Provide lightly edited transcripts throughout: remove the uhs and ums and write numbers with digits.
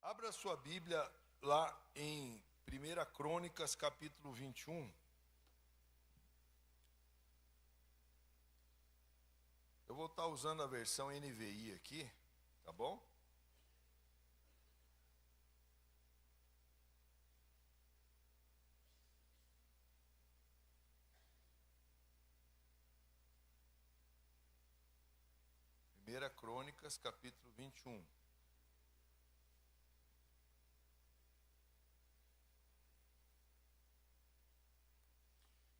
Abra sua Bíblia lá em 1 Crônicas, capítulo 21. Eu vou estar usando a versão NVI aqui, tá bom? Primeira Crônicas, capítulo 21.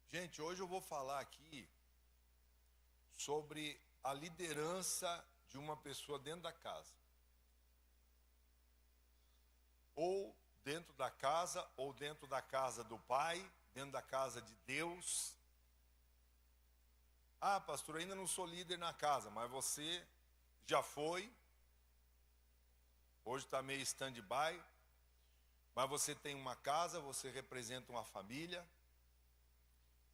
Gente, hoje eu vou falar aqui sobre a liderança de uma pessoa dentro da casa. Ou dentro da casa do Pai, dentro da casa de Deus. Ah, pastor, ainda não sou líder na casa, mas você já foi. Hoje está meio stand-by, mas você tem uma casa, você representa uma família.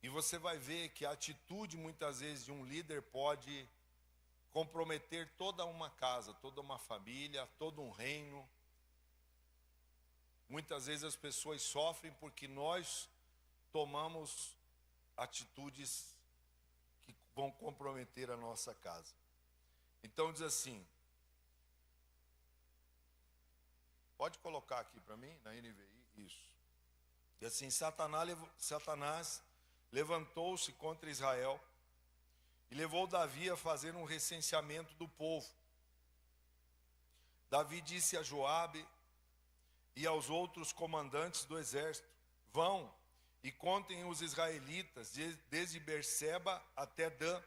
E você vai ver que a atitude, muitas vezes, de um líder pode comprometer toda uma casa, toda uma família, todo um reino. Muitas vezes as pessoas sofrem porque nós tomamos atitudes que vão comprometer a nossa casa. Então diz assim, pode colocar aqui para mim, na NVI, isso. Diz assim, Satanás levantou-se contra Israel e levou Davi a fazer um recenseamento do povo. Davi disse a Joabe e aos outros comandantes do exército: vão e contem os israelitas desde Berseba até Dan,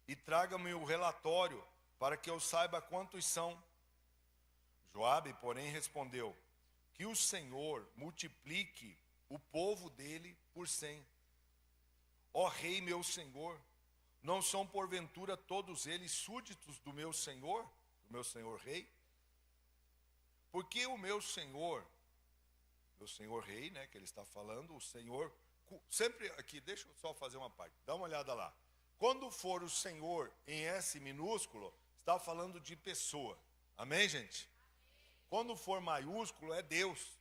e tragam-me o relatório para que eu saiba quantos são. Joabe, porém, respondeu: que o Senhor multiplique o povo dele por 100. Ó rei, meu senhor, não são porventura todos eles súditos do meu senhor rei? Porque o meu senhor rei, né, que ele está falando, o senhor, sempre aqui, deixa eu só fazer uma parte, dá uma olhada lá. Quando for o senhor em S minúsculo, está falando de pessoa, amém, gente? Quando for maiúsculo, é Deus.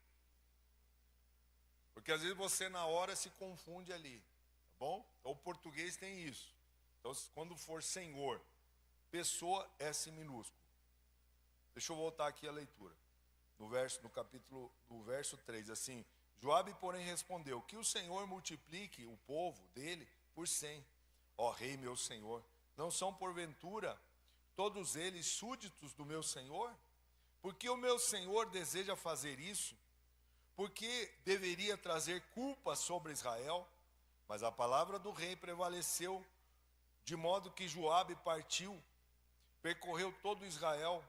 Porque às vezes você na hora se confunde ali. Bom? Então, o português tem isso. Então, quando for senhor, pessoa, S minúsculo. Deixa eu voltar aqui a leitura. No verso 3, assim: Joabe, porém, respondeu: que o Senhor multiplique o povo dele por 100. Ó rei, meu senhor, não são porventura todos eles súditos do meu senhor? Porque o meu senhor deseja fazer isso? Porque deveria trazer culpa sobre Israel? Mas a palavra do rei prevaleceu, de modo que Joabe partiu, percorreu todo Israel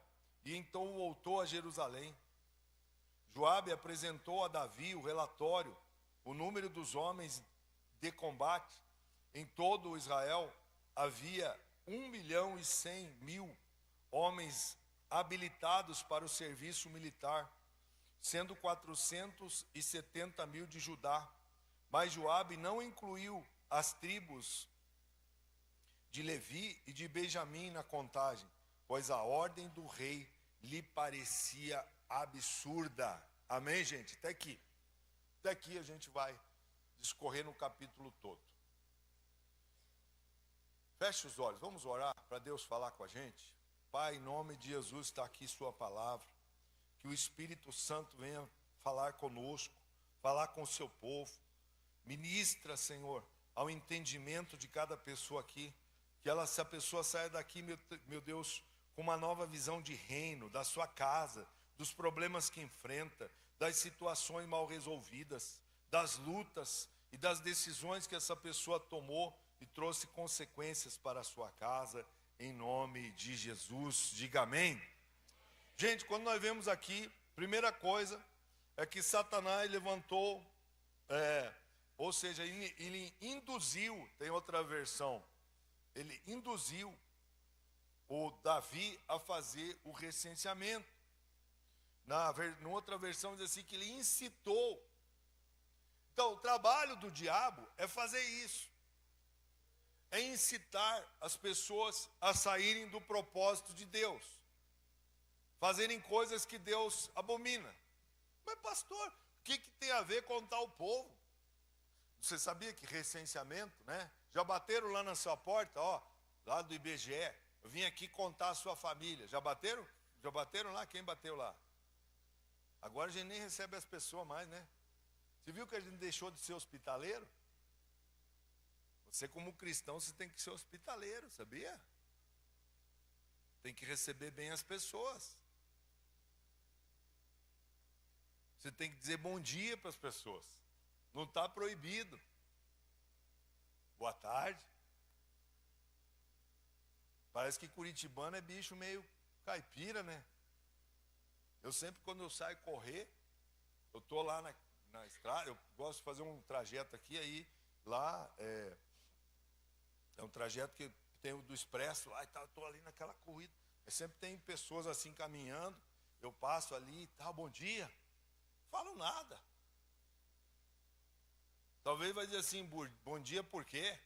e então voltou a Jerusalém. Joabe apresentou a Davi o relatório, o número dos homens de combate. Em todo Israel havia 1.100.000 homens habilitados para o serviço militar, sendo 470.000 de Judá. Mas Joabe não incluiu as tribos de Levi e de Benjamim na contagem, pois a ordem do rei lhe parecia absurda. Amém, gente? Até aqui. Até aqui a gente vai discorrer no capítulo todo. Feche os olhos, vamos orar para Deus falar com a gente. Pai, em nome de Jesus, está aqui sua palavra. Que o Espírito Santo venha falar conosco, falar com o seu povo. Ministra, Senhor, ao entendimento de cada pessoa aqui, que se a pessoa saia daqui, meu Deus, com uma nova visão de reino, da sua casa, dos problemas que enfrenta, das situações mal resolvidas, das lutas e das decisões que essa pessoa tomou e trouxe consequências para a sua casa, em nome de Jesus. Diga amém. Gente, quando nós vemos aqui, primeira coisa é que Satanás levantou, ou seja, ele induziu, tem outra versão, ele induziu o Davi a fazer o recenseamento. Na outra versão diz assim que ele incitou. Então, o trabalho do diabo é fazer isso. É incitar as pessoas a saírem do propósito de Deus. fazerem coisas que Deus abomina. Mas pastor, o que tem a ver contar o povo? Você sabia que recenseamento, né? Já bateram lá na sua porta, ó, lá do IBGE, eu vim aqui contar a sua família. Já bateram? Já bateram lá? Quem bateu lá? Agora a gente nem recebe as pessoas mais, né? Você viu que a gente deixou de ser hospitaleiro? Você como cristão, você tem que ser hospitaleiro, sabia? Tem que receber bem as pessoas. Você tem que dizer bom dia para as pessoas. Não está proibido. Boa tarde. Parece que curitibano é bicho meio caipira, né? Eu sempre, quando eu saio correr, eu estou lá na estrada, eu gosto de fazer um trajeto aqui, aí lá é um trajeto que tem o do expresso lá e tal, eu estou ali naquela corrida. Aí sempre tem pessoas assim caminhando, eu passo ali e tal, bom dia. Não falo nada. Talvez vai dizer assim, bom dia por quê?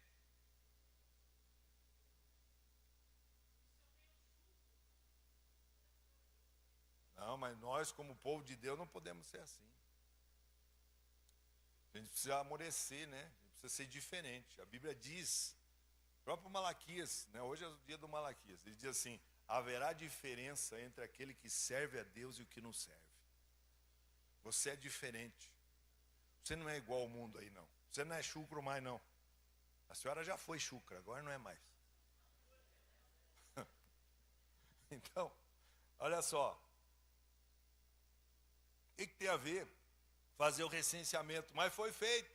Não, mas nós como povo de Deus não podemos ser assim. A gente precisa amolecer, né? A gente precisa ser diferente. A Bíblia diz, o próprio Malaquias, né? Hoje é o dia do Malaquias, ele diz assim, haverá diferença entre aquele que serve a Deus e o que não serve. Você é diferente. Você não é igual ao mundo aí, não. Você não é chucro mais, não. A senhora já foi chucra, agora não é mais. Então, olha só. O que tem a ver fazer o recenseamento? Mas foi feito.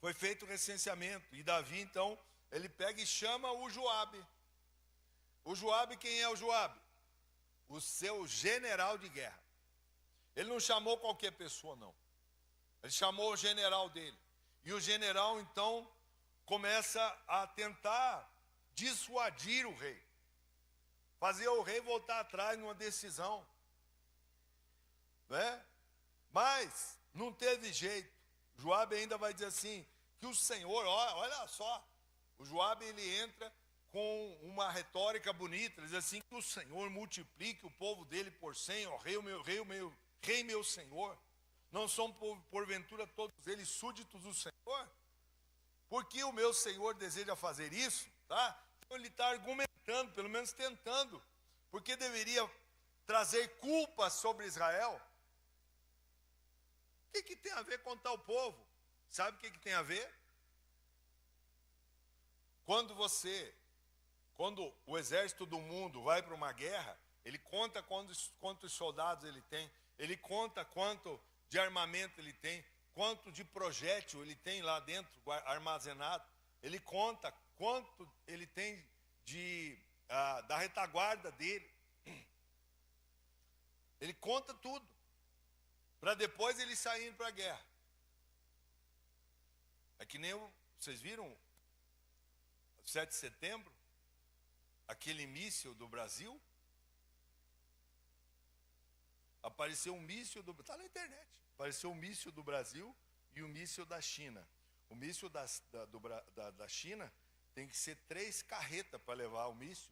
Foi feito o recenseamento. E Davi, então, ele pega e chama o Joabe. O Joabe, quem é o Joabe? O seu general de guerra. Ele não chamou qualquer pessoa, não. Ele chamou o general dele. E o general, então, começa a tentar dissuadir o rei. Fazer o rei voltar atrás numa decisão. Né? Mas não teve jeito. Joabe ainda vai dizer assim, que o Senhor, olha só, o Joabe ele entra com uma retórica bonita, ele diz assim, que o Senhor multiplique o povo dele por 100, ó rei meu Senhor, não são porventura todos eles súditos do Senhor? Porque o meu Senhor deseja fazer isso, tá? Então ele está argumentando, pelo menos tentando, porque deveria trazer culpa sobre Israel. O que tem a ver com tal povo? Sabe o que tem a ver? Quando o exército do mundo vai para uma guerra, ele conta quantos soldados ele tem, ele conta quanto de armamento ele tem, quanto de projétil ele tem lá dentro armazenado, ele conta quanto ele tem da retaguarda dele. Ele conta tudo, para depois ele sair para a guerra. É que nem vocês viram 7 de setembro, aquele míssil do Brasil, apareceu um míssil está na internet, apareceu um míssil do Brasil e um míssil da China. O míssil da China tem que ser 3 carretas para levar o míssil,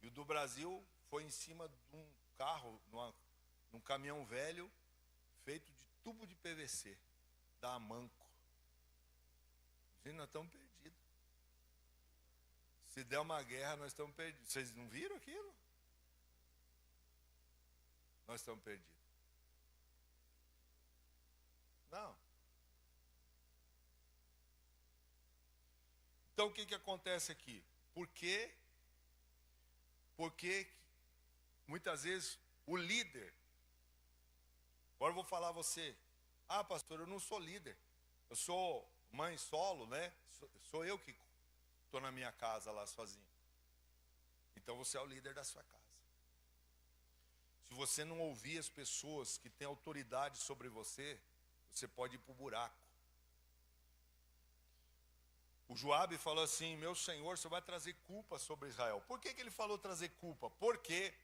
e o do Brasil foi em cima de um carro, num caminhão velho, feito de tubo de PVC, da Amanco. Gente, nós estamos perdidos. Se der uma guerra, nós estamos perdidos. Vocês não viram aquilo? Nós estamos perdidos. Não. Então o que acontece aqui? Porque muitas vezes o líder, agora eu vou falar a você, pastor, eu não sou líder, eu sou mãe solo, né? Sou eu que estou na minha casa lá sozinho. Então você é o líder da sua casa. Se você não ouvir as pessoas que têm autoridade sobre você, você pode ir para o buraco. O Joabe falou assim, meu Senhor, você vai trazer culpa sobre Israel. Por que ele falou trazer culpa? Porque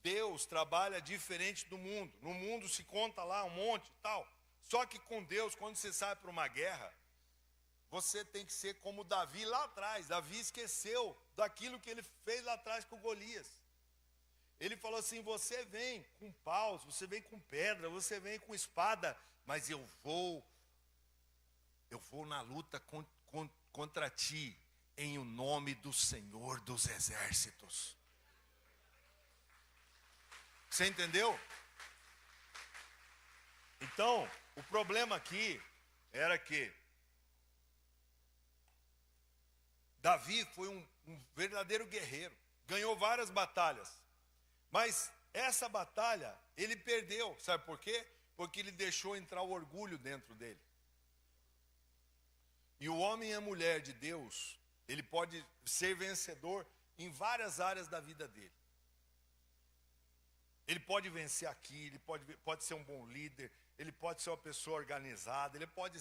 Deus trabalha diferente do mundo. No mundo se conta lá um monte e tal. Só que com Deus, quando você sai para uma guerra, você tem que ser como Davi lá atrás. Davi esqueceu daquilo que ele fez lá atrás com Golias. Ele falou assim: você vem com paus, você vem com pedra, você vem com espada, mas eu vou na luta contra ti, em o nome do Senhor dos Exércitos. Você entendeu? Então, o problema aqui era que Davi foi um verdadeiro guerreiro, ganhou várias batalhas, mas essa batalha ele perdeu, sabe por quê? Porque ele deixou entrar o orgulho dentro dele. E o homem e a mulher de Deus, ele pode ser vencedor em várias áreas da vida dele. Ele pode vencer aqui, ele pode ser um bom líder, ele pode ser uma pessoa organizada, ele pode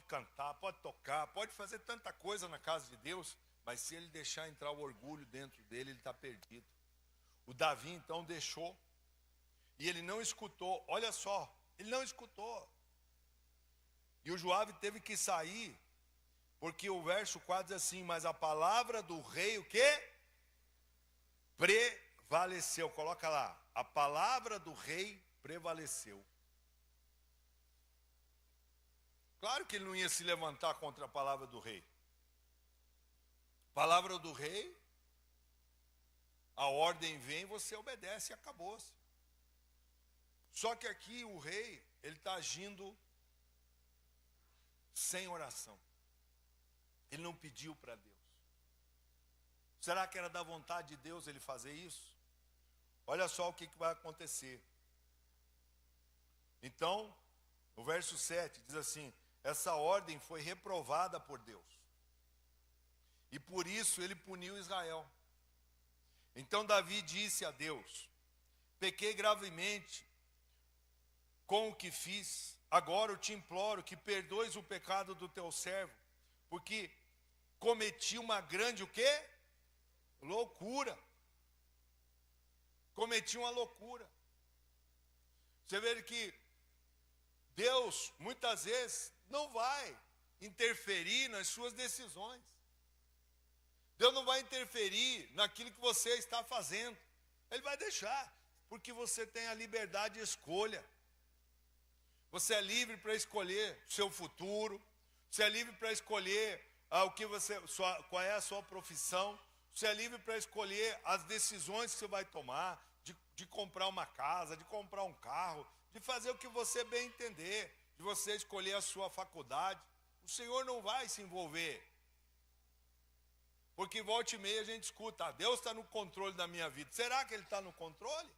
cantar, pode tocar, pode fazer tanta coisa na casa de Deus, mas se ele deixar entrar o orgulho dentro dele, ele está perdido. O Davi então deixou, e ele não escutou, olha só, ele não escutou. E o Joabe teve que sair, porque o verso 4 diz assim: mas a palavra do rei, o quê? Prevaleceu, coloca lá, a palavra do rei prevaleceu. Claro que ele não ia se levantar contra a palavra do rei. Palavra do rei, a ordem vem, você obedece e acabou-se. Só que aqui o rei, ele está agindo sem oração. Ele não pediu para Deus. Será que era da vontade de Deus ele fazer isso? Olha só o que vai acontecer. Então, o verso 7 diz assim: essa ordem foi reprovada por Deus, e por isso ele puniu Israel. Então Davi disse a Deus: pequei gravemente com o que fiz, agora eu te imploro que perdoes o pecado do teu servo, porque cometi uma grande o quê? Loucura. Cometi uma loucura. Você vê que Deus, muitas vezes, não vai interferir nas suas decisões. Deus não vai interferir naquilo que você está fazendo. Ele vai deixar, porque você tem a liberdade de escolha. Você é livre para escolher o seu futuro. Você é livre para escolher qual é a sua profissão. Você é livre para escolher as decisões que você vai tomar, de comprar uma casa, de comprar um carro, de fazer o que você bem entender, de você escolher a sua faculdade. O Senhor não vai se envolver. Porque volta e meia a gente escuta: Deus está no controle da minha vida. Será que Ele está no controle?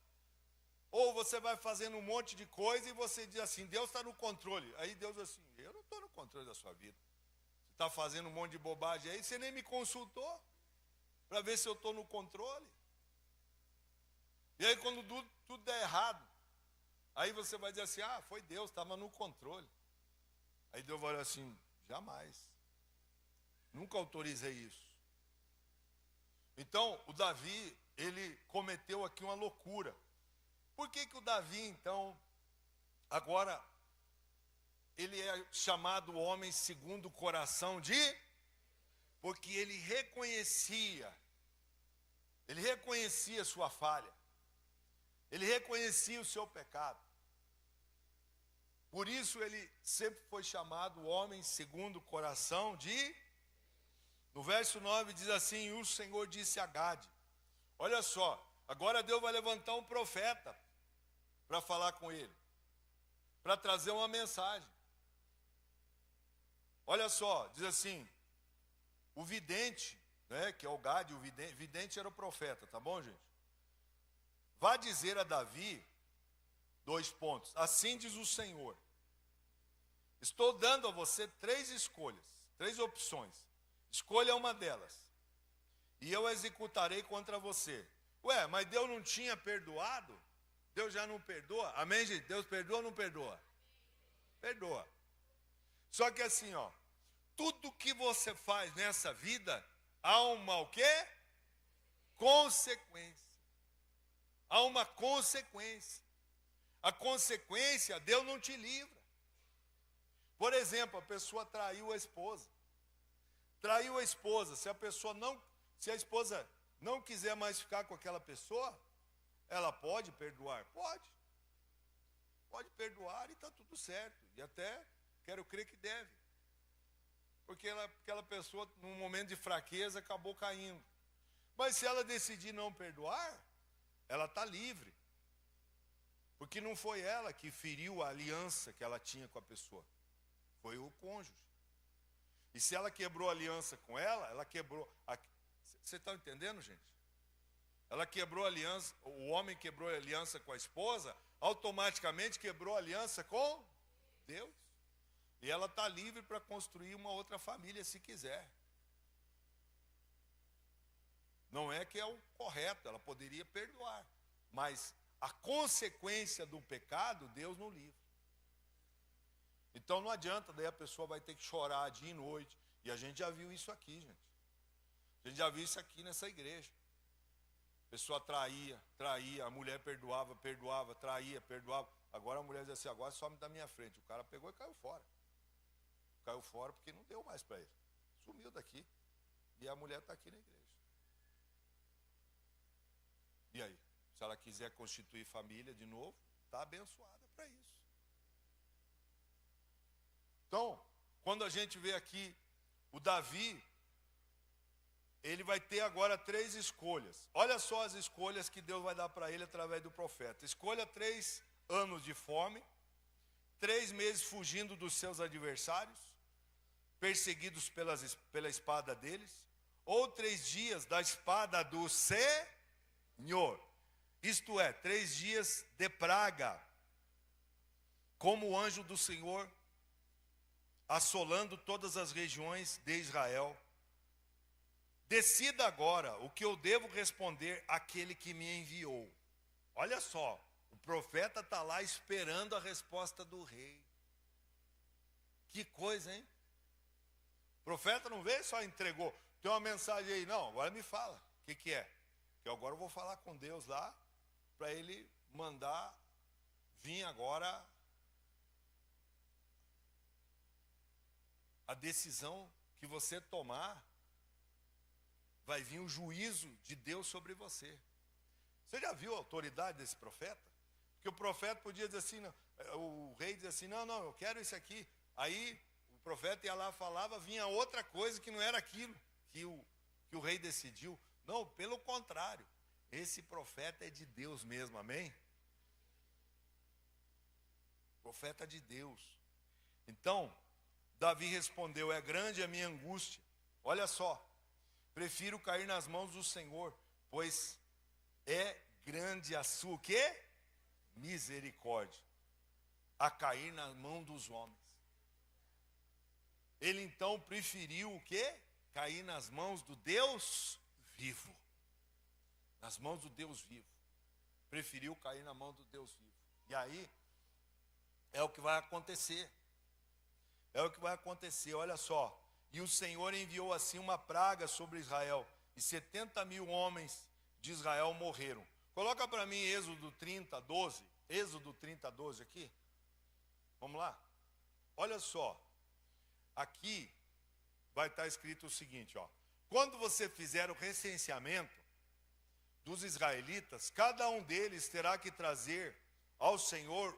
Ou você vai fazendo um monte de coisa e você diz assim: Deus está no controle. Aí Deus diz assim: eu não estou no controle da sua vida. Você está fazendo um monte de bobagem aí, você nem me consultou para ver se eu estou no controle. E aí quando tudo der errado, aí você vai dizer assim: foi Deus, estava no controle. Aí Deus vai olhar assim: jamais. Nunca autorizei isso. Então, o Davi, ele cometeu aqui uma loucura. Por que o Davi, então, agora, ele é chamado homem segundo o coração de? Porque ele reconhecia sua falha. Ele reconhecia o seu pecado. Por isso ele sempre foi chamado homem segundo o coração de? No verso 9 diz assim: o Senhor disse a Gade. Olha só, agora Deus vai levantar um profeta para falar com ele, para trazer uma mensagem. Olha só, diz assim: o vidente, né, que é o Gade, o vidente era o profeta, tá bom, gente? Vá dizer a Davi, 2 pontos, assim diz o Senhor: estou dando a você 3 escolhas, 3 opções. Escolha uma delas, e eu executarei contra você. Ué, mas Deus não tinha perdoado? Deus já não perdoa? Amém, gente? Deus perdoa ou não perdoa? Perdoa. Só que assim, tudo que você faz nessa vida, há uma o quê? Consequência. Há uma consequência. A consequência, Deus não te livra. Por exemplo, a pessoa traiu a esposa. Traiu a esposa. Se a esposa não quiser mais ficar com aquela pessoa, ela pode perdoar? Pode. Pode perdoar e está tudo certo. E até quero crer que deve. Porque aquela pessoa, num momento de fraqueza, acabou caindo. Mas se ela decidir não perdoar, ela está livre. Porque não foi ela que feriu a aliança que ela tinha com a pessoa. Foi o cônjuge. E se ela quebrou a aliança com ela quebrou... Você está entendendo, gente? Ela quebrou a aliança, o homem quebrou a aliança com a esposa, automaticamente quebrou a aliança com Deus. E ela está livre para construir uma outra família se quiser. Não é que é o correto, ela poderia perdoar. Mas a consequência do pecado, Deus não livra. Então não adianta, daí a pessoa vai ter que chorar dia e noite. E a gente já viu isso aqui, gente. A gente já viu isso aqui nessa igreja. A pessoa traía, a mulher perdoava, traía, perdoava. Agora a mulher diz assim, agora some da minha frente. O cara pegou e caiu fora. Caiu fora porque não deu mais para ele. Sumiu daqui. E a mulher está aqui na igreja. E aí? Se ela quiser constituir família de novo, está abençoada para isso. Então, quando a gente vê aqui o Davi, ele vai ter agora 3 escolhas. Olha só as escolhas que Deus vai dar para ele através do profeta. Escolha 3 anos de fome, 3 meses fugindo dos seus adversários, perseguidos pela espada deles, ou 3 dias da espada do Senhor. Isto é, 3 dias de praga, como o anjo do Senhor, assolando todas as regiões de Israel. Decida agora o que eu devo responder àquele que me enviou. Olha só, o profeta está lá esperando a resposta do rei. Que coisa, hein? O profeta não veio, só entregou. Tem uma mensagem aí, não, agora me fala. O que é? Que agora eu vou falar com Deus lá, para ele mandar vir agora a decisão que você tomar, vai vir o juízo de Deus sobre você. Você já viu a autoridade desse profeta? Porque o profeta podia dizer assim, não, o rei dizia assim, não, eu quero isso aqui. Aí o profeta ia lá, falava, vinha outra coisa que não era aquilo que o rei decidiu. Não, pelo contrário, esse profeta é de Deus mesmo, amém? Profeta de Deus. Então, Davi respondeu, é grande a minha angústia. Olha só, prefiro cair nas mãos do Senhor, pois é grande a sua, o quê? Misericórdia, a cair na mão dos homens. Ele então preferiu o quê? Cair nas mãos do Deus vivo. Nas mãos do Deus vivo. Preferiu cair na mão do Deus vivo. E aí, é o que vai acontecer. É o que vai acontecer, olha só. E o Senhor enviou assim uma praga sobre Israel, e 70.000 homens de Israel morreram. Coloca para mim Êxodo 30, 12. Êxodo 30, 12 aqui. Vamos lá? Olha só. Aqui vai estar escrito o seguinte, ó. Quando você fizer o recenseamento dos israelitas, cada um deles terá que trazer ao Senhor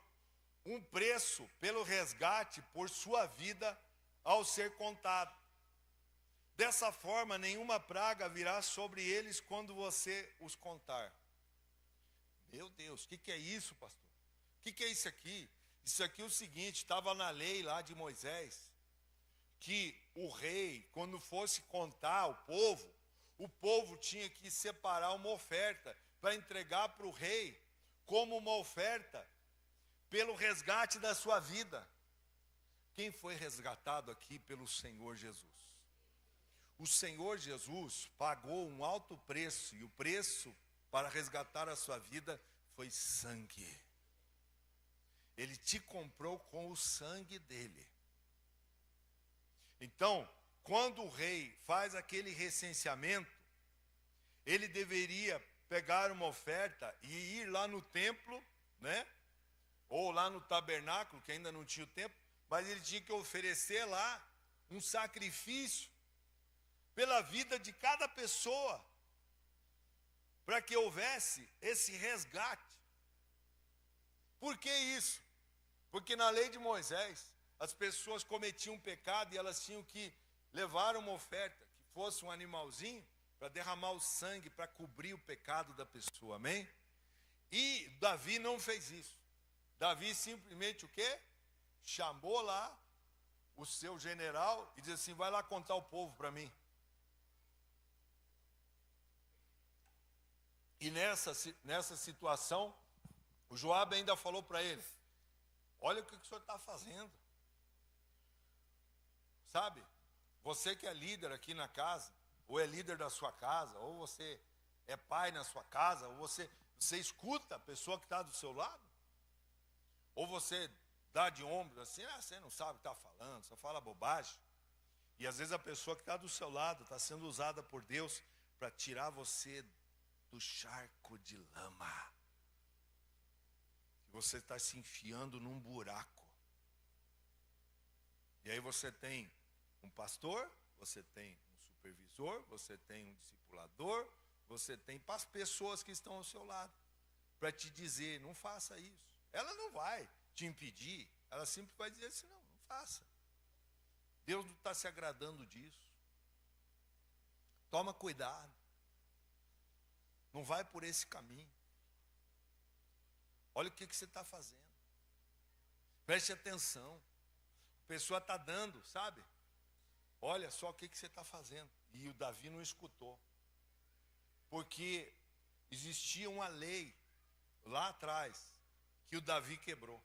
um preço pelo resgate por sua vida ao ser contado. Dessa forma, nenhuma praga virá sobre eles quando você os contar. Meu Deus, o que é isso, pastor? O que é isso aqui? Isso aqui é o seguinte, estava na lei lá de Moisés, que o rei, quando fosse contar o povo tinha que separar uma oferta para entregar para o rei como uma oferta pelo resgate da sua vida. Quem foi resgatado aqui pelo Senhor Jesus? O Senhor Jesus pagou um alto preço, e o preço para resgatar a sua vida foi sangue. Ele te comprou com o sangue dele. Então, quando o rei faz aquele recenseamento, ele deveria pegar uma oferta e ir lá no templo, né? Ou lá no tabernáculo, que ainda não tinha o templo, mas ele tinha que oferecer lá um sacrifício pela vida de cada pessoa. para que houvesse esse resgate. Por que isso? Porque na lei de Moisés, as pessoas cometiam pecado e elas tinham que levar uma oferta, que fosse um animalzinho, para derramar o sangue, para cobrir o pecado da pessoa, amém? E Davi não fez isso. Davi simplesmente o quê? Chamou lá o seu general e disse assim, vai lá contar o povo para mim. E nessa situação, o Joabe ainda falou para ele, olha o que o senhor está fazendo. Sabe, você que é líder aqui na casa, ou é líder da sua casa, ou você é pai na sua casa, ou você escuta a pessoa que está do seu lado, ou você dá de ombros assim, você não sabe o que está falando, só fala bobagem. E às vezes a pessoa que está do seu lado está sendo usada por Deus para tirar você do charco de lama. Você está se enfiando num buraco. E aí você tem um pastor, você tem um supervisor, você tem um discipulador, você tem as pessoas que estão ao seu lado, para te dizer, não faça isso. Ela não vai te impedir, ela sempre vai dizer assim, não faça. Deus não está se agradando disso. Toma cuidado. Não vai por esse caminho. Olha o que você está fazendo. Preste atenção. A pessoa está dando, sabe? Olha só o que você está fazendo. E o Davi não escutou. Porque existia uma lei lá atrás que o Davi quebrou.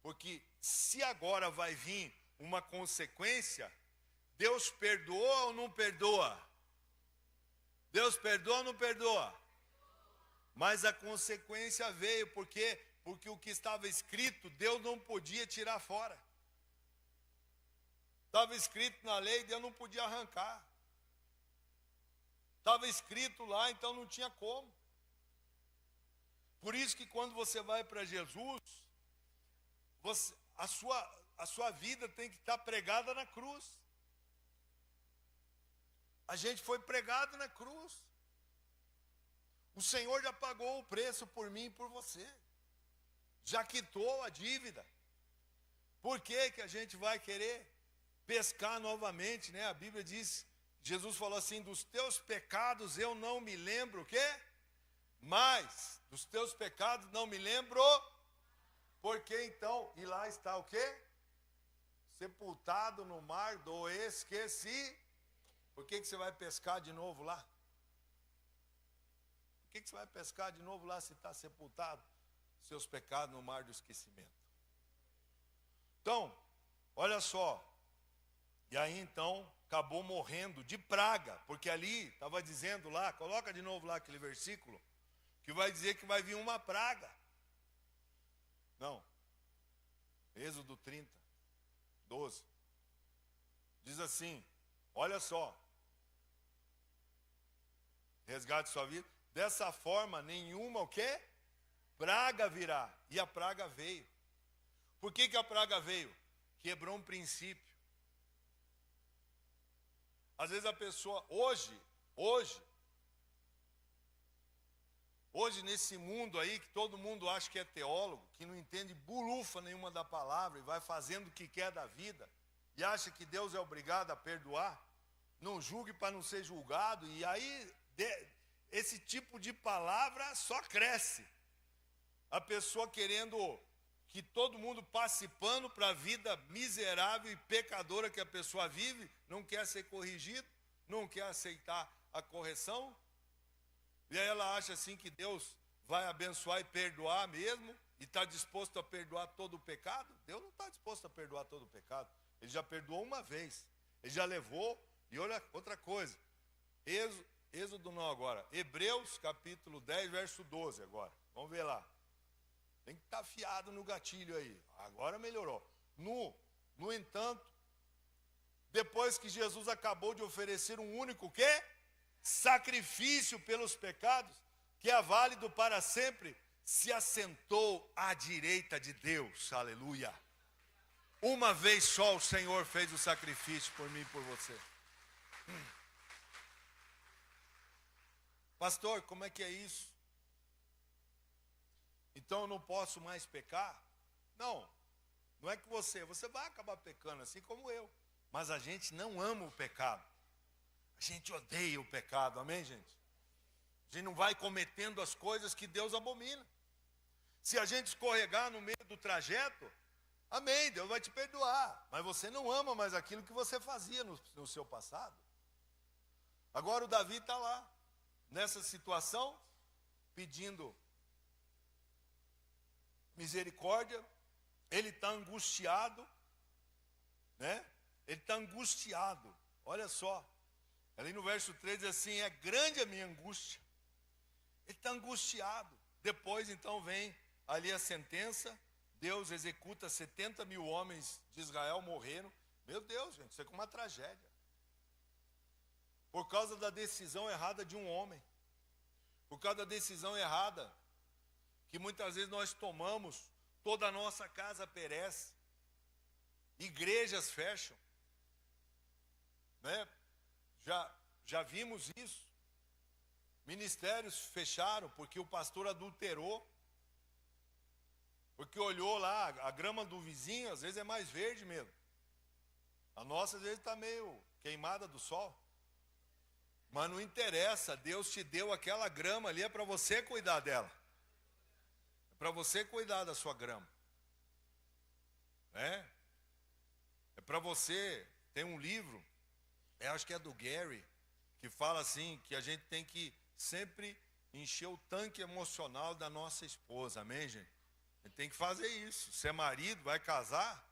Porque se agora vai vir uma consequência, Deus perdoa ou não perdoa? Deus perdoa ou não perdoa? Mas a consequência veio, porque o que estava escrito, Deus não podia tirar fora. Estava escrito na lei, Deus não podia arrancar. Estava escrito lá, então não tinha como. Por isso que quando você vai para Jesus, a sua vida tem que estar pregada na cruz. A gente foi pregado na cruz. O Senhor já pagou o preço por mim e por você. Já quitou a dívida. Por que a gente vai querer pescar novamente, né? A Bíblia diz, Jesus falou assim, dos teus pecados eu não me lembro o quê? Mas dos teus pecados não me lembro. Porque então, e lá está o quê? Sepultado no mar do esqueci. Por que você vai pescar de novo lá? Por que você vai pescar de novo lá se está sepultado seus pecados no mar do esquecimento? Então, olha só. E aí então, acabou morrendo de praga. Porque ali, estava dizendo lá, coloca de novo lá aquele versículo, que vai dizer que vai vir uma praga. Não. Êxodo 30, 12. Diz assim, olha só. Resgate sua vida. Dessa forma, nenhuma o quê? Praga virá. E a praga veio. Por que a praga veio? Quebrou um princípio. Às vezes a pessoa, hoje nesse mundo aí, que todo mundo acha que é teólogo, que não entende bulufa nenhuma da palavra e vai fazendo o que quer da vida, e acha que Deus é obrigado a perdoar, não julgue para não ser julgado, e aí esse tipo de palavra só cresce. A pessoa querendo que todo mundo passe pano para a vida miserável e pecadora que a pessoa vive, não quer ser corrigido, não quer aceitar a correção, e aí ela acha assim que Deus vai abençoar e perdoar mesmo, e está disposto a perdoar todo o pecado. Deus não está disposto a perdoar todo o pecado. Ele já perdoou uma vez, ele já levou. E olha outra coisa, Êxodo não agora, Hebreus capítulo 10, verso 12 agora, vamos ver lá. Tem que estar afiado no gatilho aí, agora melhorou. No entanto, depois que Jesus acabou de oferecer um único quê? Sacrifício pelos pecados, que é válido para sempre, se assentou à direita de Deus, aleluia. Uma vez só o Senhor fez o sacrifício por mim e por você. Pastor, como é que é isso? Então eu não posso mais pecar? Não, não é que você vai acabar pecando assim como eu. Mas a gente não ama o pecado. A gente odeia o pecado, amém, gente? A gente não vai cometendo as coisas que Deus abomina. Se a gente escorregar no meio do trajeto, amém, Deus vai te perdoar. Mas você não ama mais aquilo que você fazia no seu passado. Agora o Davi está lá, nessa situação, pedindo misericórdia. Ele está angustiado, né? Ele está angustiado, olha só. Ali no verso 3 diz assim, é grande a minha angústia. Ele está angustiado. Depois então vem ali a sentença. Deus executa 70 mil homens de Israel, morreram. Meu Deus, gente, isso é uma tragédia. Por causa da decisão errada de um homem. Por causa da decisão errada que muitas vezes nós tomamos, toda a nossa casa perece. Igrejas fecham. Né? Já vimos isso. Ministérios fecharam porque o pastor adulterou. Porque olhou lá, a grama do vizinho às vezes é mais verde mesmo. A nossa às vezes está meio queimada do sol. Mas não interessa, Deus te deu aquela grama ali, é para você cuidar dela. É para você cuidar da sua grama. É para você. Tem um livro, acho que é do Gary, que fala assim, que a gente tem que sempre encher o tanque emocional da nossa esposa, amém, gente? A gente tem que fazer isso. Se é marido, vai casar,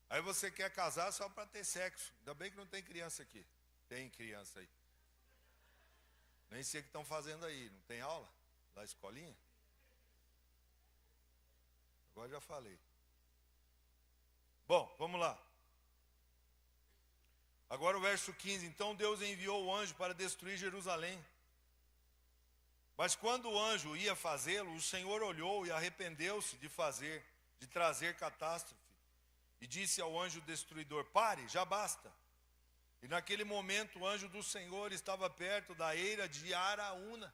aí você quer casar só para ter sexo. Ainda bem que não tem criança aqui. Tem criança aí. Nem sei o que estão fazendo aí. Não tem aula da escolinha? Agora já falei. Bom, vamos lá. Agora o verso 15. Então Deus enviou o anjo para destruir Jerusalém. Mas quando o anjo ia fazê-lo, o Senhor olhou e arrependeu-se de trazer catástrofe. E disse ao anjo destruidor, pare, já basta. E naquele momento o anjo do Senhor estava perto da eira de Araúna,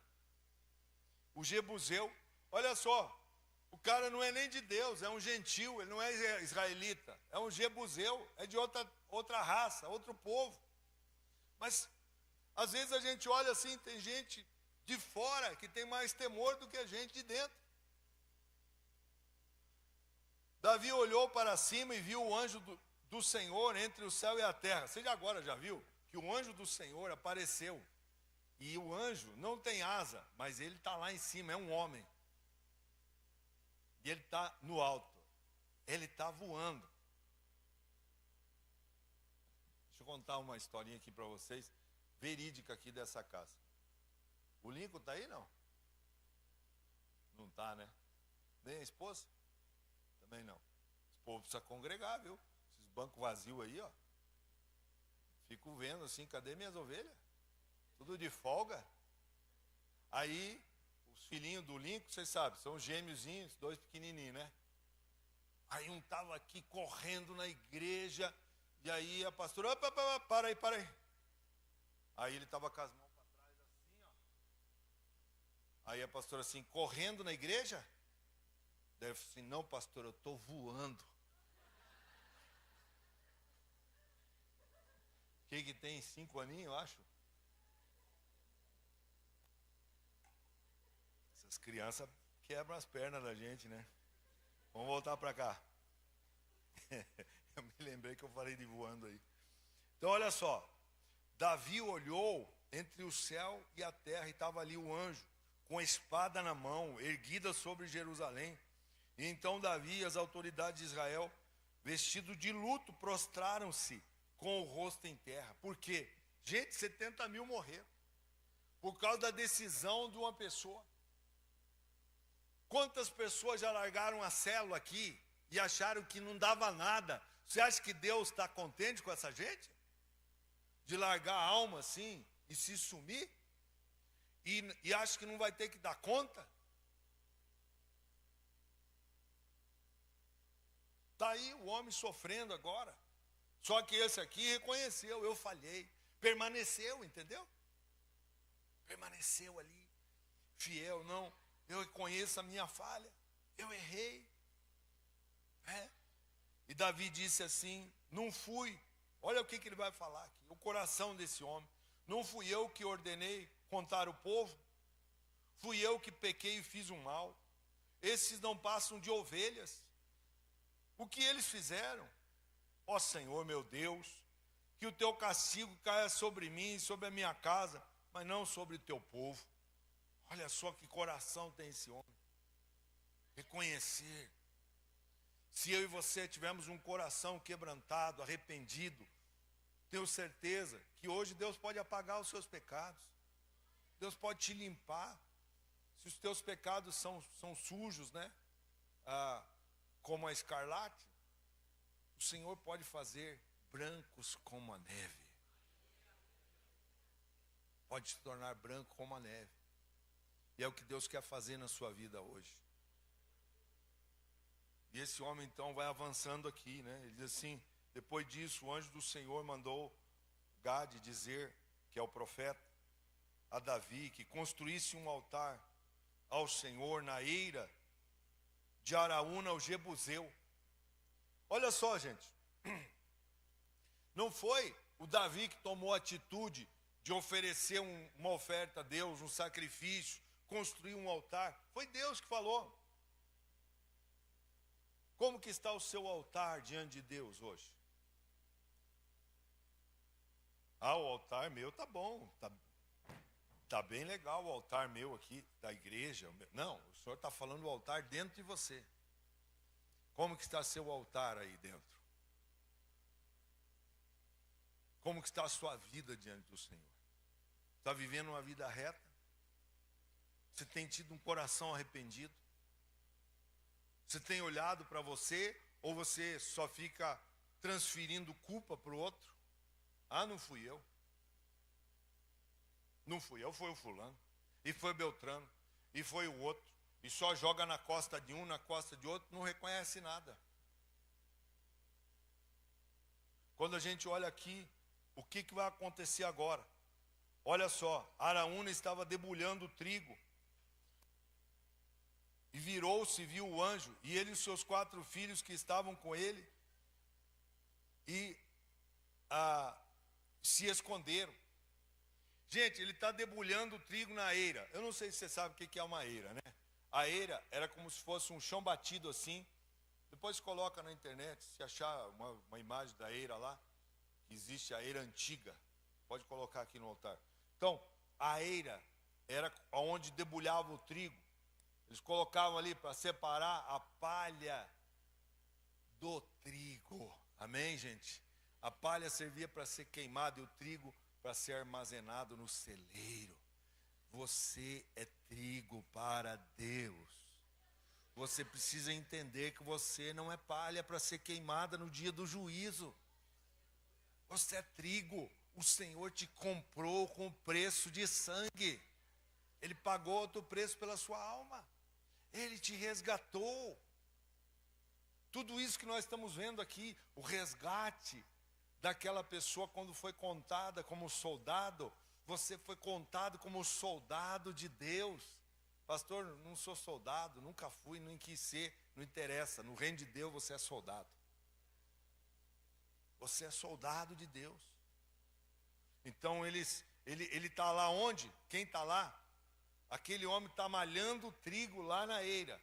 o Jebuseu. Olha só, o cara não é nem de Deus, é um gentil, ele não é israelita, é um Jebuseu, é de outra raça, outro povo. Mas às vezes a gente olha assim, tem gente de fora que tem mais temor do que a gente de dentro. Davi olhou para cima e viu o anjo do Senhor entre o céu e a terra. Você agora já viu que o anjo do Senhor apareceu. E o anjo não tem asa, mas ele está lá em cima, é um homem. E ele está no alto. Ele está voando. Deixa eu contar uma historinha aqui para vocês, verídica aqui dessa casa. O Lincoln está aí, não? Não está, né? Nem a esposa? Também não. Esse povo precisa congregar, viu? Esses bancos vazios aí, ó. Fico vendo assim, cadê minhas ovelhas? Tudo de folga. Aí, os filhinhos do Lincoln, vocês sabem, são gêmeozinhos, dois pequenininhos, né? Aí um estava aqui correndo na igreja, e aí a pastora, opa, para aí. Aí ele estava com as mãos para trás assim, ó. Aí a pastora assim, correndo na igreja? Deve assim, não, pastor, eu estou voando. Que tem 5 aninhos, eu acho. Essas crianças quebram as pernas da gente, né? Vamos voltar para cá. Eu me lembrei que eu falei de voando aí. Então olha só. Davi olhou entre o céu e a terra e estava ali o anjo, com a espada na mão, erguida sobre Jerusalém. E então Davi e as autoridades de Israel, vestidos de luto, prostraram-se com o rosto em terra. Por quê? Gente, 70 mil morreram. Por causa da decisão de uma pessoa. Quantas pessoas já largaram a célula aqui e acharam que não dava nada? Você acha que Deus está contente com essa gente? De largar a alma assim e se sumir? E acha que não vai ter que dar conta? Está aí o homem sofrendo agora. Só que esse aqui reconheceu, eu falhei. Permaneceu, entendeu? permaneceu ali, fiel. Não, eu reconheço a minha falha, eu errei. E Davi disse assim: não fui, olha o que ele vai falar aqui, o coração desse homem. Não fui eu que ordenei contar o povo, fui eu que pequei e fiz um mal. Esses não passam de ovelhas. O que eles fizeram? Ó Senhor meu Deus, que o teu castigo caia sobre mim e sobre a minha casa, mas não sobre o teu povo. Olha só que coração tem esse homem. Reconhecer. Se eu e você tivermos um coração quebrantado, arrependido, tenho certeza que hoje Deus pode apagar os seus pecados. Deus pode te limpar. Se os teus pecados são sujos, né? Como a escarlate, o Senhor pode fazer brancos como a neve. Pode se tornar branco como a neve. E é o que Deus quer fazer na sua vida hoje. E esse homem então vai avançando aqui, né? Ele diz assim: depois disso o anjo do Senhor mandou Gade dizer, que é o profeta, a Davi, que construísse um altar ao Senhor na eira de Araúna, o Jebuseu. Olha só, gente, não foi o Davi que tomou a atitude de oferecer uma oferta a Deus, um sacrifício, construir um altar. Foi Deus que falou. Como que está o seu altar diante de Deus hoje? O altar meu tá bom, tá bem legal o altar meu aqui, da igreja. Não, o Senhor está falando do altar dentro de você. Como que está seu altar aí dentro? Como que está a sua vida diante do Senhor? Está vivendo uma vida reta? Você tem tido um coração arrependido? Você tem olhado para você, ou você só fica transferindo culpa para o outro? Ah, não fui eu. Não fui eu, foi o fulano. E foi Beltrano. E foi o outro. E só joga na costa de um, na costa de outro, não reconhece nada. Quando a gente olha aqui, o que vai acontecer agora? Olha só, Araúna estava debulhando o trigo. E virou-se, viu o anjo, e ele e os seus 4 filhos que estavam com ele, e se esconderam. Gente, ele está debulhando o trigo na eira. Eu não sei se você sabe o que é uma eira, né? A eira era como se fosse um chão batido assim. Depois coloca na internet, se achar uma imagem da eira lá, existe a eira antiga. Pode colocar aqui no altar. Então, a eira era onde debulhava o trigo. Eles colocavam ali para separar a palha do trigo. Amém, gente? A palha servia para ser queimada e o trigo para ser armazenado no celeiro. Você é trigo para Deus. Você precisa entender que você não é palha para ser queimada no dia do juízo. Você é trigo. O Senhor te comprou com preço de sangue. Ele pagou outro preço pela sua alma. Ele te resgatou. Tudo isso que nós estamos vendo aqui, o resgate daquela pessoa quando foi contada como soldado, você foi contado como soldado de Deus. Pastor, não sou soldado, nunca fui, nem quis ser, não interessa. No reino de Deus você é soldado. Você é soldado de Deus. Então ele está lá onde? Quem está lá? Aquele homem está malhando o trigo lá na eira,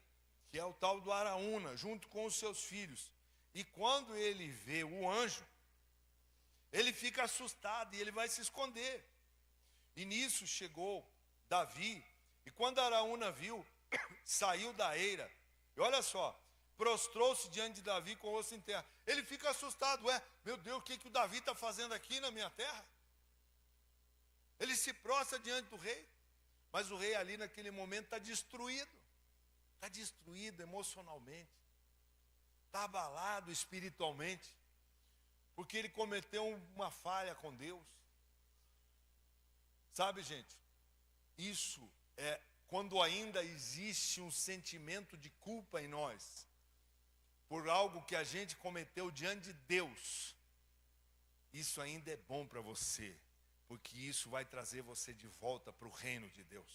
que é o tal do Araúna, junto com os seus filhos. E quando ele vê o anjo, ele fica assustado e ele vai se esconder. E nisso chegou Davi, e quando Araúna viu, saiu da eira. E olha só, prostrou-se diante de Davi com o rosto em terra. Ele fica assustado, meu Deus, o que o Davi está fazendo aqui na minha terra? Ele se prostra diante do rei. Mas o rei ali naquele momento está destruído. Está destruído emocionalmente. Está abalado espiritualmente. Porque ele cometeu uma falha com Deus. Sabe, gente? Isso é quando ainda existe um sentimento de culpa em nós. Por algo que a gente cometeu diante de Deus. Isso ainda é bom para você. porque isso vai trazer você de volta para o reino de Deus.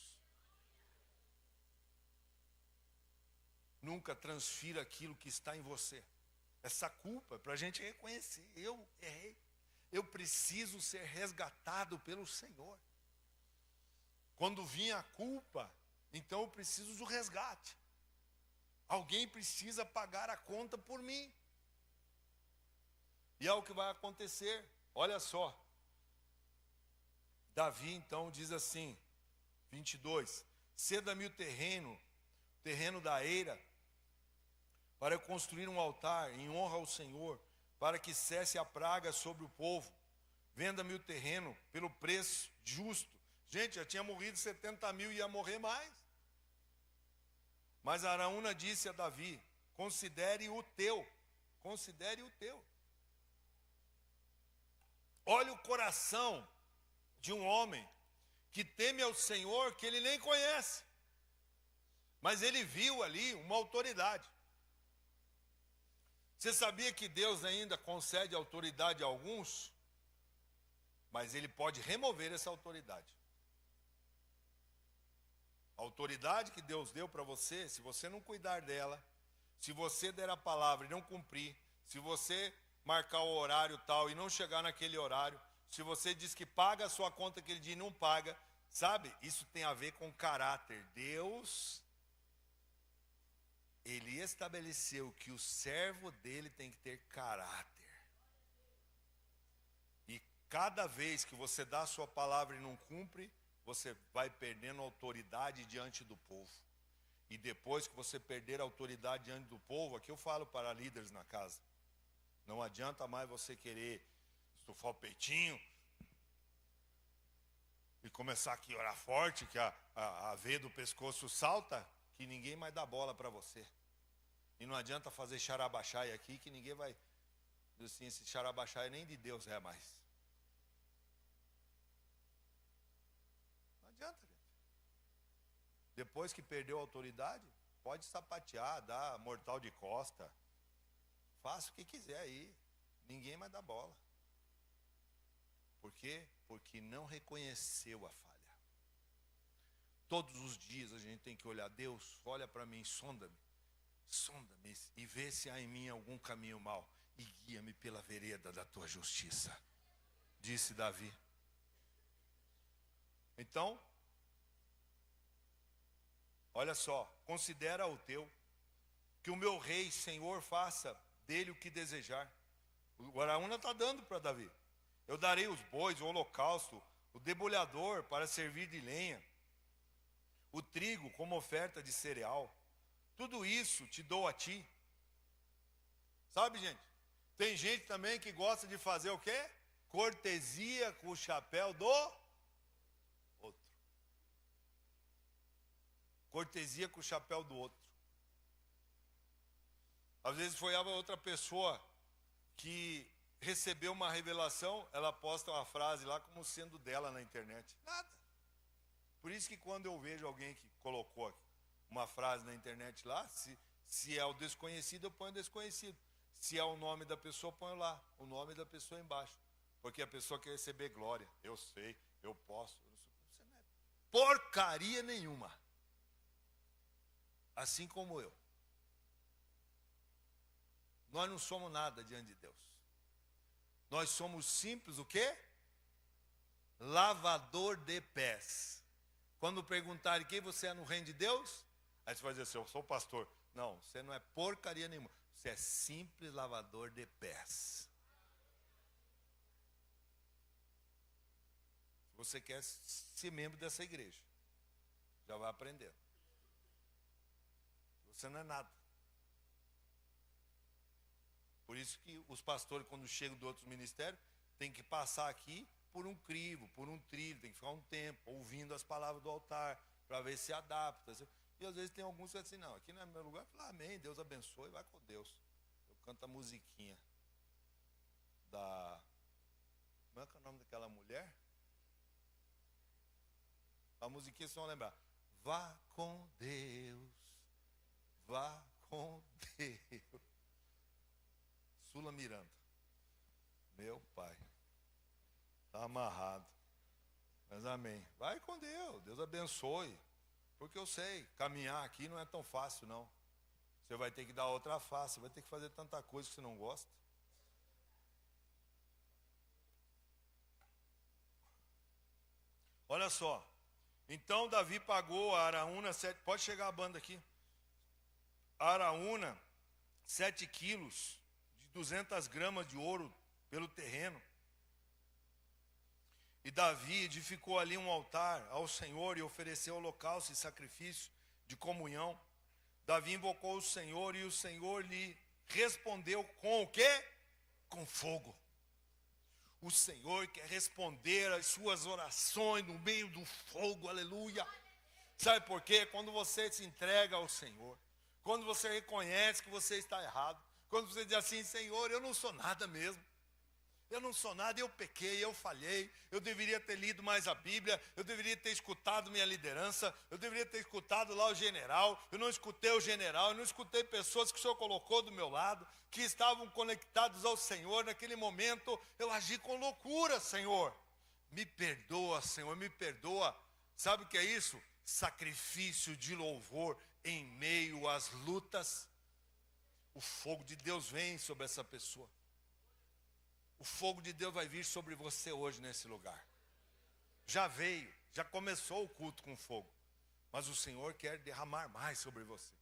Nunca transfira aquilo que está em você. Essa culpa é para a gente reconhecer. Eu errei. Eu preciso ser resgatado pelo Senhor. Quando vinha a culpa, então eu preciso do resgate. Alguém precisa pagar a conta por mim. E é o que vai acontecer. Olha só. Davi então diz assim, 22. Ceda-me o terreno da eira, para eu construir um altar em honra ao Senhor, para que cesse a praga sobre o povo. Venda-me o terreno pelo preço justo. Gente, já tinha morrido 70 mil e ia morrer mais. Mas Araúna disse a Davi, considere o teu. Olha o coração de um homem que teme ao Senhor, que ele nem conhece. Mas ele viu ali uma autoridade. Você sabia que Deus ainda concede autoridade a alguns? Mas ele pode remover essa autoridade. A autoridade que Deus deu para você, se você não cuidar dela, se você der a palavra e não cumprir, se você marcar o horário tal e não chegar naquele horário, se você diz que paga a sua conta aquele dia e não paga, sabe? Isso tem a ver com caráter. Deus, ele estabeleceu que o servo dele tem que ter caráter. E cada vez que você dá a sua palavra e não cumpre, você vai perdendo autoridade diante do povo. E depois que você perder a autoridade diante do povo, aqui eu falo para líderes na casa, não adianta mais você querer estufar o peitinho e começar aqui a orar forte, que a veia do pescoço salta, que ninguém mais dá bola para você. E não adianta fazer xarabaxai aqui, que ninguém vai, assim, esse xarabaxai nem de Deus é mais. Não adianta, gente. Depois que perdeu a autoridade, pode sapatear, dar mortal de costa. Faça o que quiser aí. Ninguém mais dá bola. Por quê? Porque não reconheceu a falha. Todos os dias a gente tem que olhar, Deus, olha para mim, sonda-me e vê se há em mim algum caminho mau e guia-me pela vereda da tua justiça, disse Davi. Então, olha só, considera o teu, que o meu rei, Senhor, faça dele o que desejar. O Araúna está dando para Davi. Eu darei os bois, o holocausto, o debulhador para servir de lenha, o trigo como oferta de cereal. Tudo isso te dou a ti. Sabe, gente? Tem gente também que gosta de fazer o quê? Cortesia com o chapéu do outro. Cortesia com o chapéu do outro. Às vezes foi a outra pessoa que recebeu uma revelação, ela posta uma frase lá como sendo dela na internet. Nada. Por isso que quando eu vejo alguém que colocou uma frase na internet lá, se é o desconhecido, eu ponho desconhecido. Se é o nome da pessoa, eu ponho lá o nome da pessoa embaixo. Porque a pessoa quer receber glória. Eu sei, eu posso. Você não é porcaria nenhuma. Assim como eu. Nós não somos nada diante de Deus. Nós somos simples o quê? Lavador de pés. Quando perguntarem quem você é no reino de Deus, aí você vai dizer assim, eu sou pastor. Não, você não é porcaria nenhuma. Você é simples lavador de pés. Se você quer ser membro dessa igreja, já vai aprender. Você não é nada. Por isso que os pastores, quando chegam do outro ministério, tem que passar aqui por um crivo, por um trilho, tem que ficar um tempo ouvindo as palavras do altar, para ver se adapta. E às vezes tem alguns que dizem assim, não, aqui não é meu lugar. Eu falo, amém, Deus abençoe, vai com Deus. Eu canto a musiquinha da... Como é que é o nome daquela mulher? A musiquinha vocês vão lembrar. Vá com Deus, vá com Deus. Sula Miranda. Meu pai. Está amarrado. Mas amém. Vai com Deus, Deus abençoe. Porque eu sei, caminhar aqui não é tão fácil não. Você vai ter que dar outra face, você vai ter que fazer tanta coisa que você não gosta. Olha só. Então Davi pagou a Araúna, pode chegar a banda aqui. A Araúna, 7 quilos de 200 gramas de ouro pelo terreno. E Davi edificou ali um altar ao Senhor e ofereceu holocausto e sacrifício de comunhão. Davi invocou o Senhor e o Senhor lhe respondeu com o quê? Com fogo. O Senhor quer responder às suas orações no meio do fogo, aleluia. Sabe por quê? Quando você se entrega ao Senhor, quando você reconhece que você está errado, quando você diz assim, Senhor, eu não sou nada mesmo. Eu não sou nada, eu pequei, eu falhei, eu deveria ter lido mais a Bíblia, eu deveria ter escutado minha liderança, eu deveria ter escutado lá o general, eu não escutei o general, eu não escutei pessoas que o Senhor colocou do meu lado, que estavam conectados ao Senhor, naquele momento eu agi com loucura, Senhor. Me perdoa, Senhor, me perdoa. Sabe o que é isso? Sacrifício de louvor em meio às lutas. O fogo de Deus vem sobre essa pessoa. O fogo de Deus vai vir sobre você hoje nesse lugar. Já veio, já começou o culto com fogo. Mas o Senhor quer derramar mais sobre você.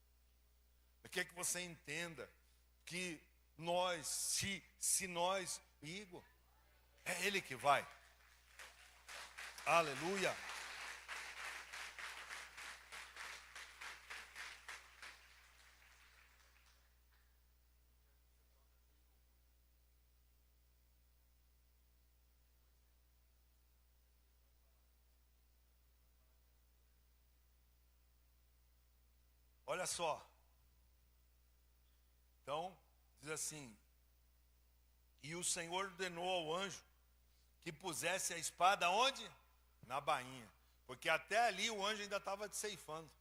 Ele quer que você entenda que nós, se nós, Igor, é Ele que vai. Aleluia. Olha só. Então, diz assim: e o Senhor ordenou ao anjo que pusesse a espada onde? Na bainha. Porque até ali o anjo ainda estava ceifando.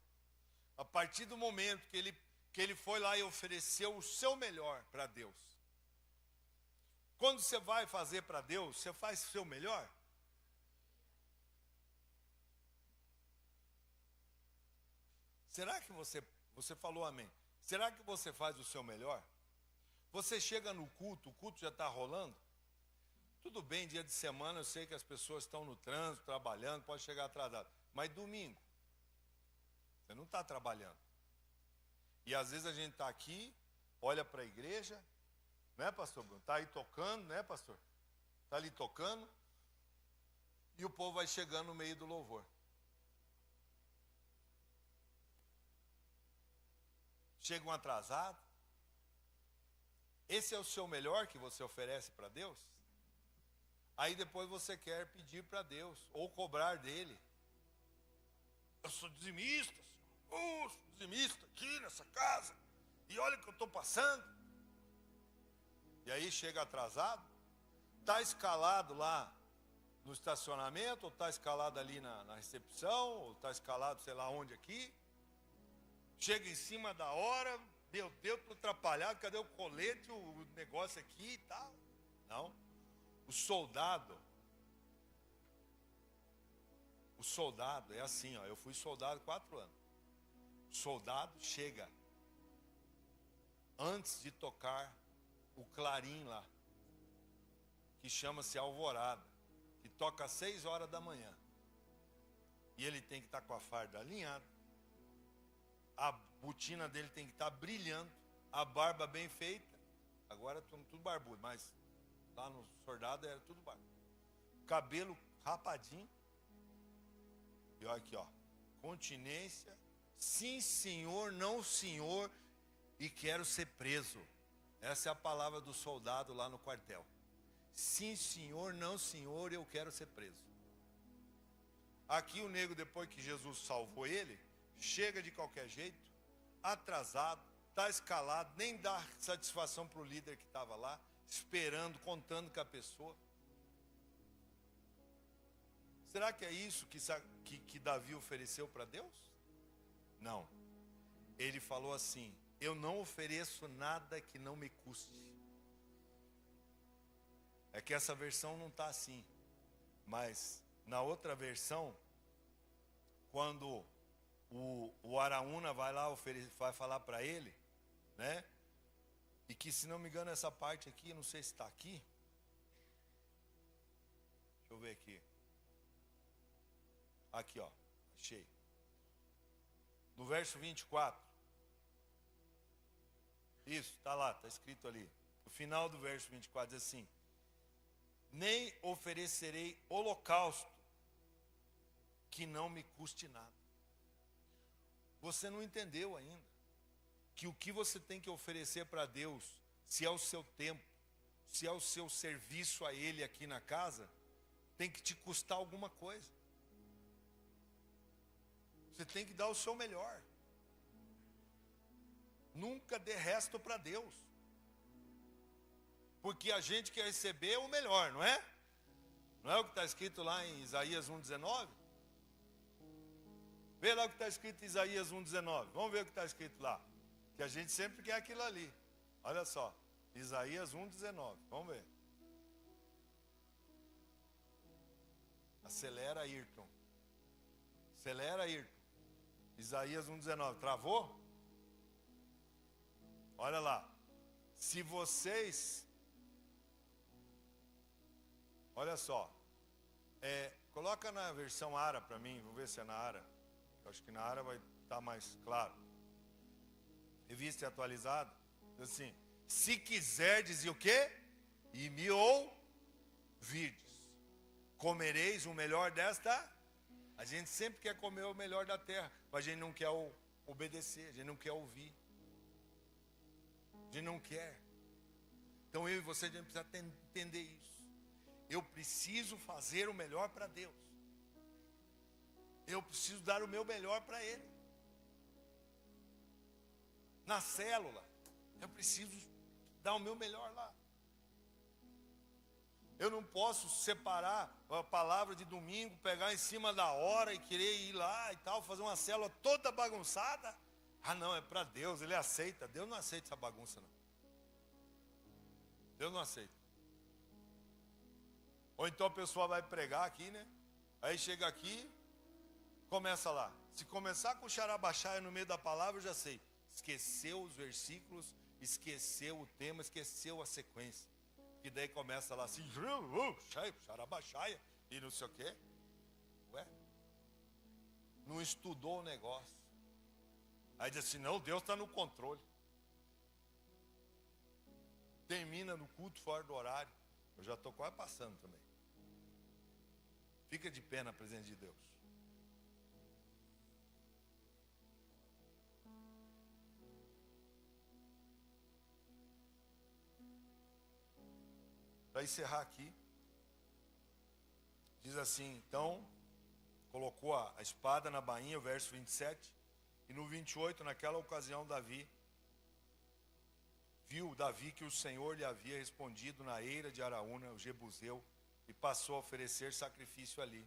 A partir do momento que ele foi lá e ofereceu o seu melhor para Deus. Quando você vai fazer para Deus, você faz o seu melhor? Será que você falou amém? Será que você faz o seu melhor? Você chega no culto, o culto já está rolando? Tudo bem, dia de semana, eu sei que as pessoas estão no trânsito, trabalhando, pode chegar atrasado. Mas domingo, você não está trabalhando. E às vezes a gente está aqui, olha para a igreja, né, pastor Bruno? Está aí tocando, né, pastor? Está ali tocando, e o povo vai chegando no meio do louvor. Chegam atrasados. Esse é o seu melhor que você oferece para Deus? Aí depois você quer pedir para Deus, ou cobrar dele. Eu sou dizimista, Senhor. Sou dizimista aqui nessa casa. E olha o que eu estou passando. E aí chega atrasado. Está escalado lá no estacionamento, ou está escalado ali na recepção, ou está escalado sei lá onde aqui. Chega em cima da hora, meu Deus, estou atrapalhado, cadê o colete, o negócio aqui e tal. Não. O soldado é assim, ó, eu fui soldado 4 anos. O soldado chega antes de tocar o clarim lá, que chama-se alvorada, que toca às 6 horas da manhã. E ele tem que estar com a farda alinhada, a botina dele tem que estar brilhando, a barba bem feita. Agora tudo barbudo, mas lá no soldado era tudo barbudo. Cabelo rapadinho. E olha aqui, ó. Continência. Sim, senhor, não, senhor. E quero ser preso. Essa é a palavra do soldado lá no quartel. Sim, senhor, não, senhor, eu quero ser preso. Aqui o nego, depois que Jesus salvou ele, chega de qualquer jeito, atrasado, está escalado, nem dá satisfação para o líder que estava lá, esperando, contando com a pessoa. Será que é isso que Davi ofereceu para Deus? Não. Ele falou assim: eu não ofereço nada que não me custe. É que essa versão não está assim, mas na outra versão, quando o Araúna vai lá vai falar para ele, né? E que, se não me engano, essa parte aqui, não sei se está aqui. Deixa eu ver aqui. Aqui, ó, achei. No verso 24. Isso, está lá, está escrito ali. No final do verso 24 diz assim: nem oferecerei holocausto que não me custe nada. Você não entendeu ainda que o que você tem que oferecer para Deus, se é o seu tempo, se é o seu serviço a Ele aqui na casa, tem que te custar alguma coisa. Você tem que dar o seu melhor. Nunca dê resto para Deus. Porque a gente quer receber o melhor, não é? Não é o que está escrito lá em Isaías 1,19? Vê lá o que está escrito em Isaías 1,19. Vamos ver o que está escrito lá. Que a gente sempre quer aquilo ali. Olha só. Isaías 1,19. Vamos ver. Acelera, Ayrton. Acelera, Ayrton. Isaías 1,19. Travou? Olha lá. Se vocês... Olha só. Coloca na versão ARA para mim. Vou ver se é na ARA. Eu acho que na ARA vai estar mais claro. Revista e atualizada. Diz assim: se quiserdes e o quê? E me ouvirdes, comereis o melhor desta. A gente sempre quer comer o melhor da terra, mas a gente não quer obedecer, a gente não quer ouvir. A gente não quer. Então eu e você, a gente precisa entender isso. Eu preciso fazer o melhor para Deus. Eu preciso dar o meu melhor para Ele. Na célula, eu preciso dar o meu melhor lá. Eu não posso separar a palavra de domingo, pegar em cima da hora e querer ir lá e tal, fazer uma célula toda bagunçada. Ah, não, é para Deus, Ele aceita. Deus não aceita essa bagunça, não. Deus não aceita. Ou então a pessoa vai pregar aqui, né? Aí chega aqui, começa lá. Se começar com o xarabaxaia no meio da palavra, eu já sei. Esqueceu os versículos, esqueceu o tema, esqueceu a sequência. Que daí começa lá assim, xarabaxaia, e não sei o quê. Ué? Não estudou o negócio. Aí diz assim, não, Deus está no controle. Termina no culto fora do horário. Eu já estou quase passando também. Fica de pé na presença de Deus. Para encerrar aqui, diz assim, então, colocou a espada na bainha, o verso 27, e no 28, naquela ocasião, viu Davi que o Senhor lhe havia respondido na eira de Araúna, o Jebuseu, e passou a oferecer sacrifício ali.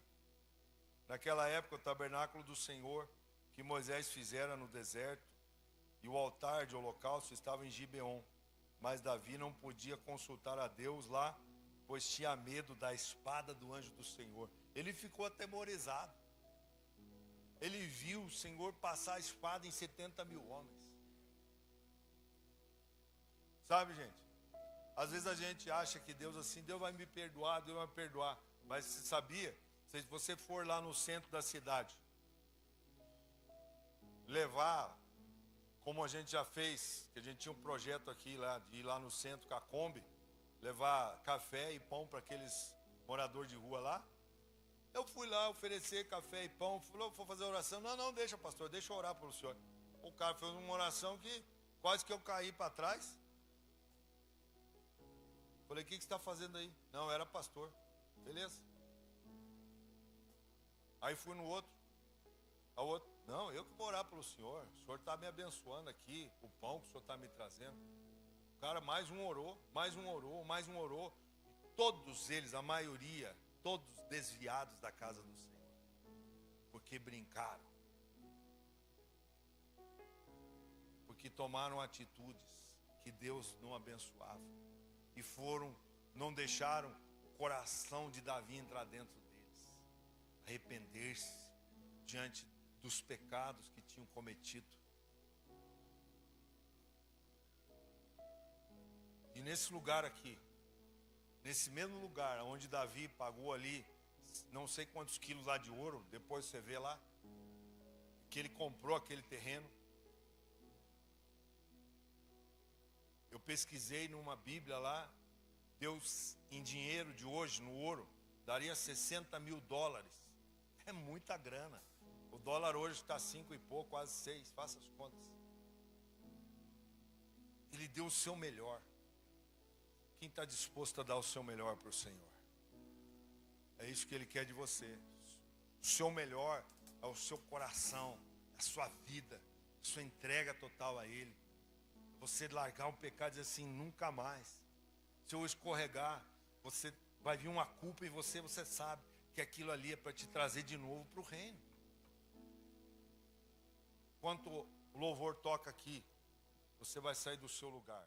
Naquela época, o tabernáculo do Senhor, que Moisés fizera no deserto, e o altar de holocausto estava em Gibeon. Mas Davi não podia consultar a Deus lá, pois tinha medo da espada do anjo do Senhor. Ele ficou atemorizado. Ele viu o Senhor passar a espada em 70 mil homens. Sabe, gente? Às vezes a gente acha que Deus assim, Deus vai me perdoar, Deus vai me perdoar. Mas você sabia? Se você for lá no centro da cidade, levar, como a gente já fez, que a gente tinha um projeto aqui lá, de ir lá no centro com a Kombi, levar café e pão para aqueles moradores de rua lá. Eu fui lá oferecer café e pão, falou, vou fazer oração. Não, deixa, pastor, deixa eu orar pelo senhor. O cara fez uma oração que quase que eu caí para trás. Falei, o que você está fazendo aí? Não, era pastor. Beleza. Aí fui no outro. Ao outro, não, eu que vou orar pelo senhor. O senhor está me abençoando aqui, o pão que o senhor está me trazendo. O cara, mais um orou, mais um orou, mais um orou. E todos eles, a maioria, todos desviados da casa do Senhor. Porque brincaram. Porque tomaram atitudes que Deus não abençoava. E não deixaram o coração de Davi entrar dentro deles. arrepender-se diante dos pecados que tinham cometido. E nesse lugar aqui, nesse mesmo lugar onde Davi pagou ali, não sei quantos quilos lá de ouro, depois você vê lá, que ele comprou aquele terreno. Eu pesquisei numa Bíblia lá, Deus em dinheiro de hoje, no ouro, daria 60 mil dólares. É muita grana. O dólar hoje está 5 e pouco, quase 6, faça as contas. Ele deu o seu melhor. Quem está disposto a dar o seu melhor para o Senhor? É isso que Ele quer de você. O seu melhor é o seu coração, a sua vida, a sua entrega total a Ele. Você largar o pecado e dizer assim, nunca mais. Se eu escorregar, você vai vir uma culpa em você, você sabe que aquilo ali é para te trazer de novo para o reino. Enquanto o louvor toca aqui, você vai sair do seu lugar.